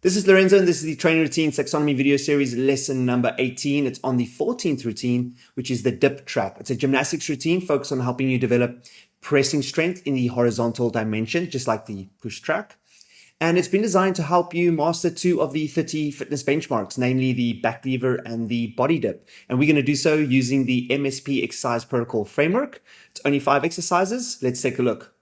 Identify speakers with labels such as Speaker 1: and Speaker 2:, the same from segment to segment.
Speaker 1: This is Lorenzo, and this is the training routine taxonomy video series lesson number 18. It's on the 14th routine, which is the dip track. It's a gymnastics routine focused on helping you develop pressing strength in the horizontal dimension, just like the push track. And it's been designed to help you master 2 of the 30 fitness benchmarks, namely the back lever and the body dip. And we're going to do so using the MSP exercise protocol framework. It's only 5 exercises. Let's take a look.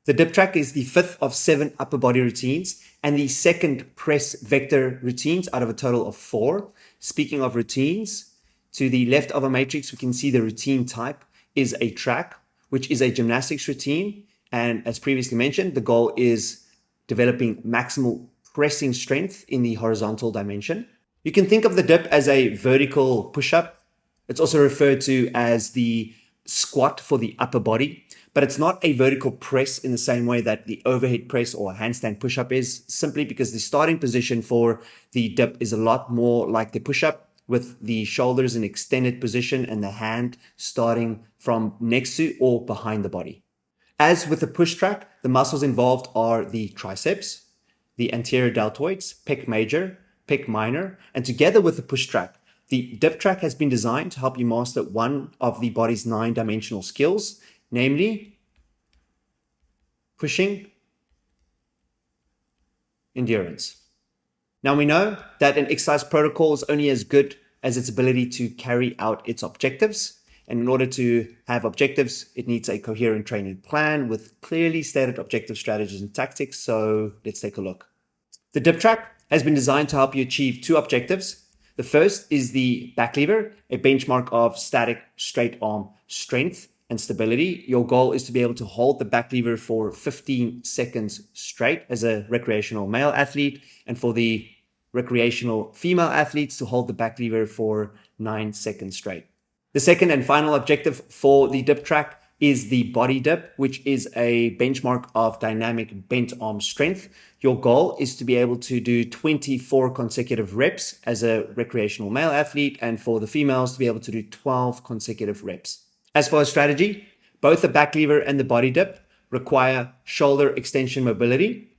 Speaker 1: The dip track is the 5th of 7 upper body routines and the 2nd press vector routines out of a total of 4. Speaking of routines, to the left of a matrix, we can see the routine type is a track, which is a gymnastics routine. And as previously mentioned, the goal is developing maximal pressing strength in the horizontal dimension. You can think of the dip as a vertical push-up. It's also referred to as the squat for the upper body, but it's not a vertical press in the same way that the overhead press or handstand push-up is, simply because the starting position for the dip is a lot more like the push-up, with the shoulders in extended position and the hand starting from next to or behind the body. As with the push track, the muscles involved are the triceps, the anterior deltoids, pec major, pec minor, and together with the push track, the dip track has been designed to help you master one of the body's 9-dimensional skills, namely pushing endurance. Now we know that an exercise protocol is only as good as its ability to carry out its objectives. And in order to have objectives, it needs a coherent training plan with clearly stated objective strategies and tactics. So let's take a look. The dip track has been designed to help you achieve 2 objectives. The first is the back lever, a benchmark of static straight arm strength and stability. Your goal is to be able to hold the back lever for 15 seconds straight as a recreational male athlete, and for the recreational female athletes to hold the back lever for 9 seconds straight. The second and final objective for the dip track is the body dip, which is a benchmark of dynamic bent arm strength. Your goal is to be able to do 24 consecutive reps as a recreational male athlete, and for the females to be able to do 12 consecutive reps. As for a strategy, both the back lever and the body dip require shoulder extension mobility,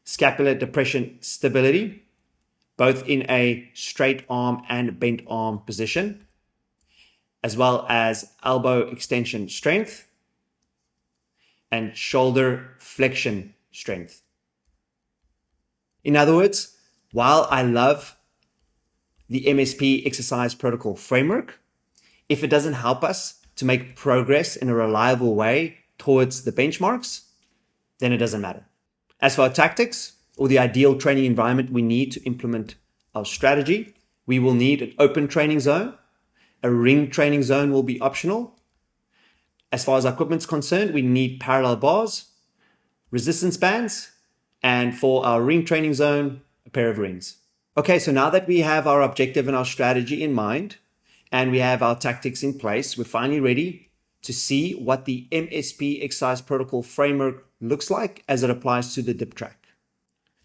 Speaker 1: scapular depression stability, both in a straight arm and bent arm position, as well as elbow extension strength and shoulder flexion strength. In other words, while I love the MSP exercise protocol framework, if it doesn't help us to make progress in a reliable way towards the benchmarks, then it doesn't matter. As for our tactics, or the ideal training environment we need to implement our strategy, we will need an open training zone. A ring training zone will be optional. As far as our equipment's concerned, we need parallel bars, resistance bands, and for our ring training zone, a pair of rings. Okay, so now that we have our objective and our strategy in mind, and we have our tactics in place, we're finally ready to see what the MSP exercise protocol framework looks like as it applies to the dip track.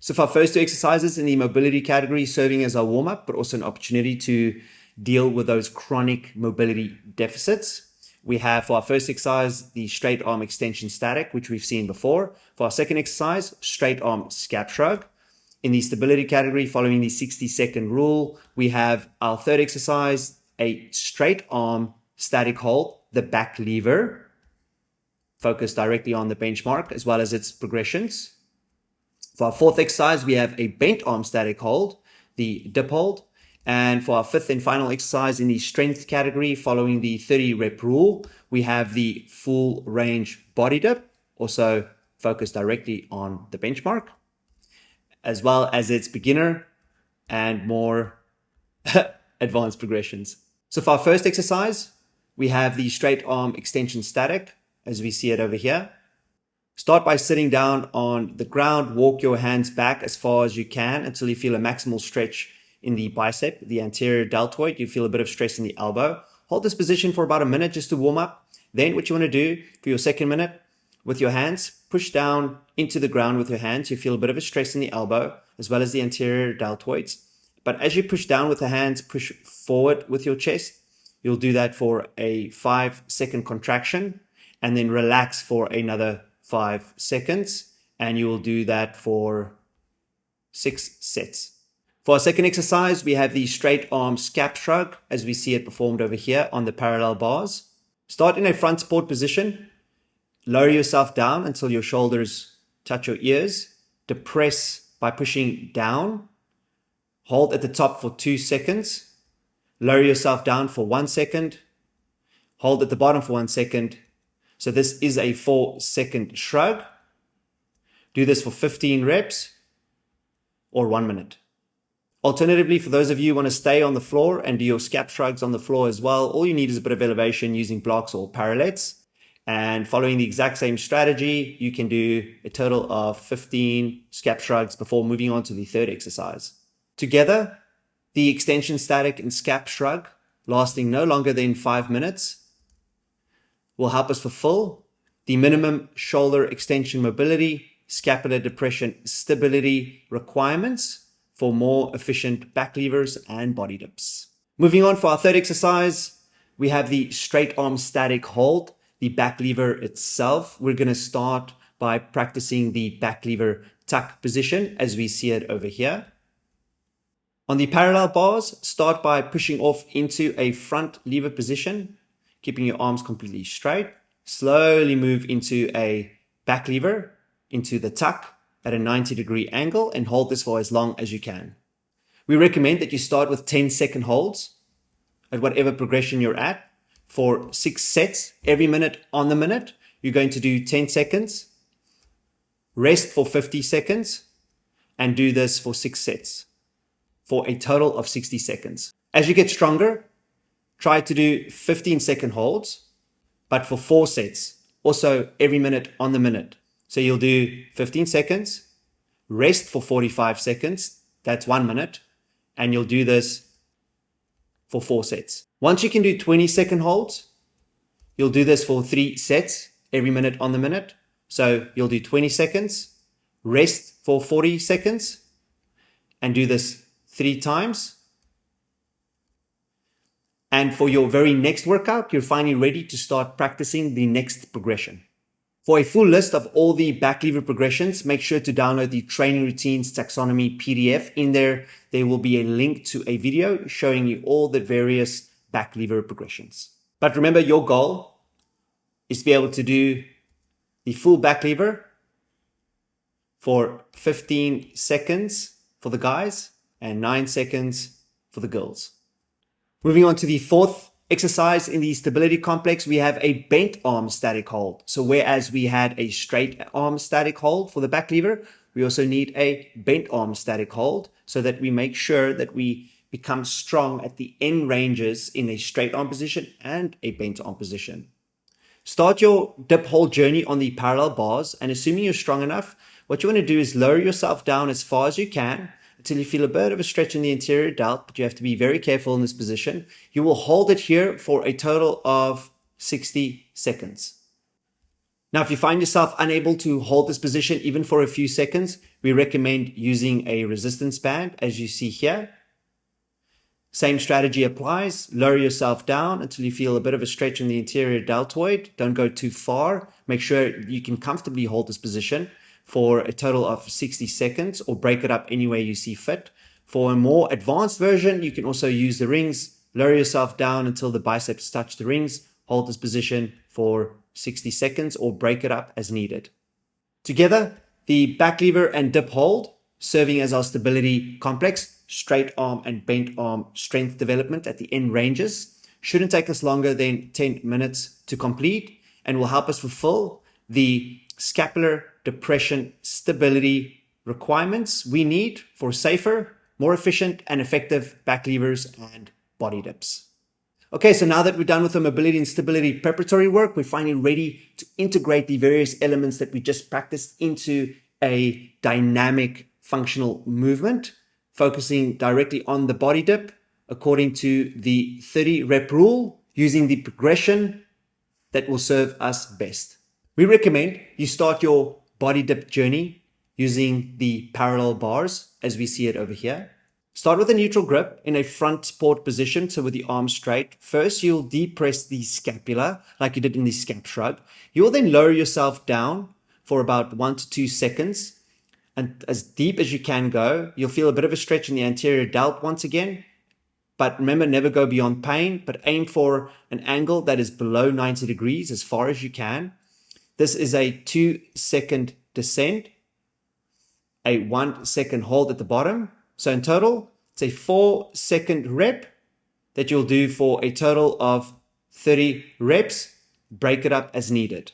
Speaker 1: So for our first 2 exercises in the mobility category, serving as our warm-up, but also an opportunity to deal with those chronic mobility deficits, we have for our first exercise, the straight arm extension static, which we've seen before. For our second exercise, straight arm scap shrug. In the stability category, following the 60-second rule, we have our third exercise, a straight arm static hold, the back lever, focused directly on the benchmark as well as its progressions. For our fourth exercise, we have a bent arm static hold, the dip hold. And for our fifth and final exercise in the strength category, following the 30-rep rule, we have the full range body dip, also focused directly on the benchmark, as well as its beginner and more advanced progressions. So for our first exercise, we have the straight arm extension static, as we see it over here. Start by sitting down on the ground, walk your hands back as far as you can until you feel a maximal stretch in the bicep, the anterior deltoid. You feel a bit of stress in the elbow. Hold this position for about a minute just to warm up. Then what you want to do for your second minute, with your hands, push down into the ground with your hands. You feel a bit of a stress in the elbow as well as the anterior deltoids. But as you push down with the hands, push forward with your chest. You'll do that for a 5-second contraction and then relax for another 5 seconds. And you will do that for 6 sets. For our second exercise, we have the straight arm scap shrug as we see it performed over here on the parallel bars. Start in a front support position. Lower yourself down until your shoulders touch your ears. Depress by pushing down. Hold at the top for 2 seconds. Lower yourself down for 1 second. Hold at the bottom for 1 second. So this is a 4-second shrug. Do this for 15 reps or 1 minute. Alternatively, for those of you who want to stay on the floor and do your scap shrugs on the floor as well, all you need is a bit of elevation using blocks or parallettes. And following the exact same strategy, you can do a total of 15 scap shrugs before moving on to the third exercise. Together, the extension static and scap shrug, lasting no longer than 5 minutes, will help us fulfill the minimum shoulder extension mobility, scapular depression stability requirements for more efficient back levers and body dips. Moving on for our third exercise, we have the straight arm static hold, the back lever itself. We're going to start by practicing the back lever tuck position as we see it over here. On the parallel bars, start by pushing off into a front lever position, keeping your arms completely straight. Slowly move into a back lever, into the tuck at a 90-degree angle, and hold this for as long as you can. We recommend that you start with 10-second holds at whatever progression you're at for 6 sets. Every minute on the minute, you're going to do 10 seconds, rest for 50 seconds, and do this for 6 sets for a total of 60 seconds. As you get stronger, try to do 15-second holds, but for 4 sets, also every minute on the minute. So you'll do 15 seconds, rest for 45 seconds, that's 1 minute, and you'll do this for 4 sets. Once you can do 20-second holds, you'll do this for 3 sets, every minute on the minute. So you'll do 20 seconds, rest for 40 seconds, and do this 3 times. And for your very next workout, you're finally ready to start practicing the next progression. For a full list of all the back lever progressions, make sure to download the Training Routines Taxonomy PDF. In there will be a link to a video showing you all the various back lever progressions. But remember, your goal is to be able to do the full back lever for 15 seconds for the guys and 9 seconds for the girls. Moving on to the fourth exercise in the stability complex, we have a bent arm static hold. So whereas we had a straight arm static hold for the back lever, we also need a bent arm static hold so that we make sure that we become strong at the end ranges in a straight arm position and a bent arm position. Start your dip hold journey on the parallel bars, and assuming you're strong enough, what you want to do is lower yourself down as far as you can until you feel a bit of a stretch in the anterior delt, but you have to be very careful in this position. You will hold it here for a total of 60 seconds. Now, if you find yourself unable to hold this position even for a few seconds, we recommend using a resistance band, as you see here. Same strategy applies. Lower yourself down until you feel a bit of a stretch in the anterior deltoid. Don't go too far. Make sure you can comfortably hold this position for a total of 60 seconds, or break it up any way you see fit. For a more advanced version, you can also use the rings. Lower yourself down until the biceps touch the rings. Hold this position for 60 seconds or break it up as needed. Together, the back lever and dip hold, serving as our stability complex, straight arm and bent arm strength development at the end ranges, shouldn't take us longer than 10 minutes to complete and will help us fulfill the scapular depression stability requirements we need for safer, more efficient and effective back levers and body dips. Okay, so now that we're done with the mobility and stability preparatory work, we're finally ready to integrate the various elements that we just practiced into a dynamic functional movement, focusing directly on the body dip according to the 30 rep rule, using the progression that will serve us best. We recommend you start your body dip journey using the parallel bars as we see it over here. Start with a neutral grip in a front support position, so with the arms straight. First, you'll depress the scapula like you did in the scap shrug. You will then lower yourself down for about 1 to 2 seconds and as deep as you can go. You'll feel a bit of a stretch in the anterior delt once again. But remember, never go beyond pain, but aim for an angle that is below 90 degrees as far as you can. This is a 2-second descent, a 1-second hold at the bottom. So in total, it's a 4-second rep that you'll do for a total of 30 reps. Break it up as needed.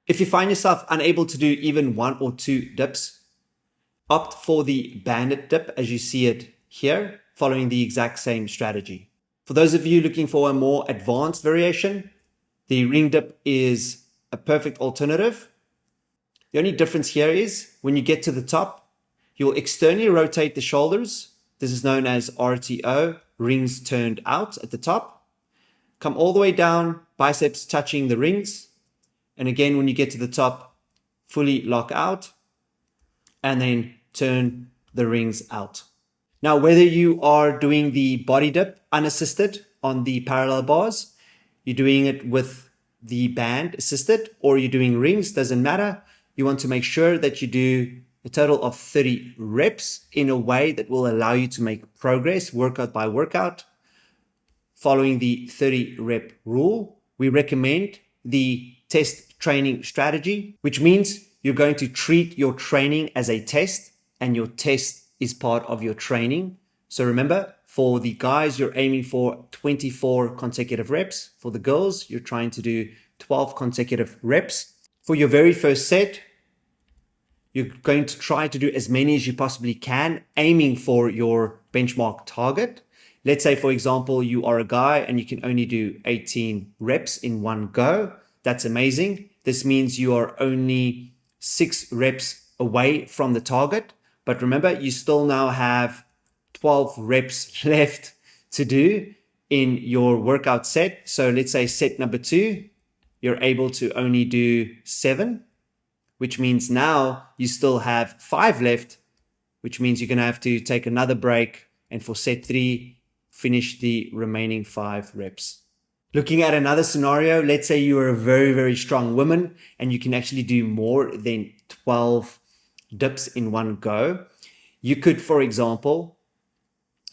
Speaker 1: If you find yourself unable to do even 1 or 2 dips, opt for the banded dip as you see it here, following the exact same strategy. For those of you looking for a more advanced variation, the ring dip is a perfect alternative. The only difference here is when you get to the top, you'll externally rotate the shoulders. This is known as RTO, rings turned out at the top. Come all the way down, biceps touching the rings. And again, when you get to the top, fully lock out and then turn the rings out. Now, whether you are doing the body dip unassisted on the parallel bars, you're doing it with the band assisted, or you're doing rings, doesn't matter. You want to make sure that you do a total of 30 reps in a way that will allow you to make progress workout by workout. Following the 30 rep rule, we recommend the test training strategy, which means you're going to treat your training as a test, and your test is part of your training. So remember, for the guys, you're aiming for 24 consecutive reps. For the girls, you're trying to do 12 consecutive reps. For your very first set, you're going to try to do as many as you possibly can, aiming for your benchmark target. Let's say, for example, you are a guy and you can only do 18 reps in one go. That's amazing. This means you are only 6 reps away from the target. But remember, you still now have 12 reps left to do in your workout set. So let's say set number 2, you're able to only do 7, which means now you still have 5 left, which means you're going to have to take another break. And for set 3, finish the remaining 5 reps. Looking at another scenario, let's say you are a very, very strong woman and you can actually do more than 12 dips in one go. You could, for example,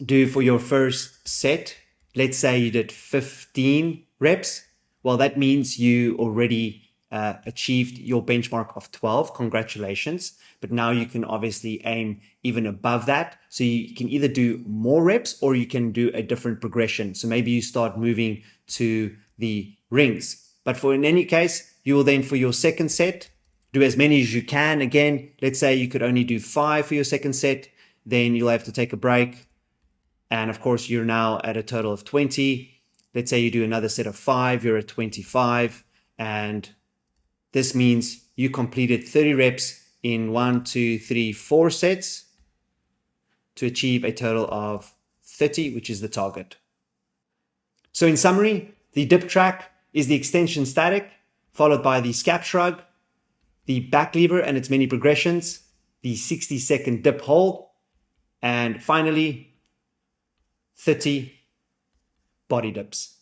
Speaker 1: do for your first set, let's say you did 15 reps. Well, that means you already achieved your benchmark of 12. Congratulations. But now you can obviously aim even above that. So you can either do more reps or you can do a different progression. So maybe you start moving to the rings. But for in any case, you will then for your second set, do as many as you can. Again, let's say you could only do 5 for your second set. Then you'll have to take a break. And of course, you're now at a total of 20. Let's say you do another set of 5, you're at 25. And this means you completed 30 reps in 1, 2, 3, 4 sets to achieve a total of 30, which is the target. So in summary, the dip track is the extension static, followed by the scap shrug, the back lever and its many progressions, the 60-second dip hold, and finally, 30 body dips.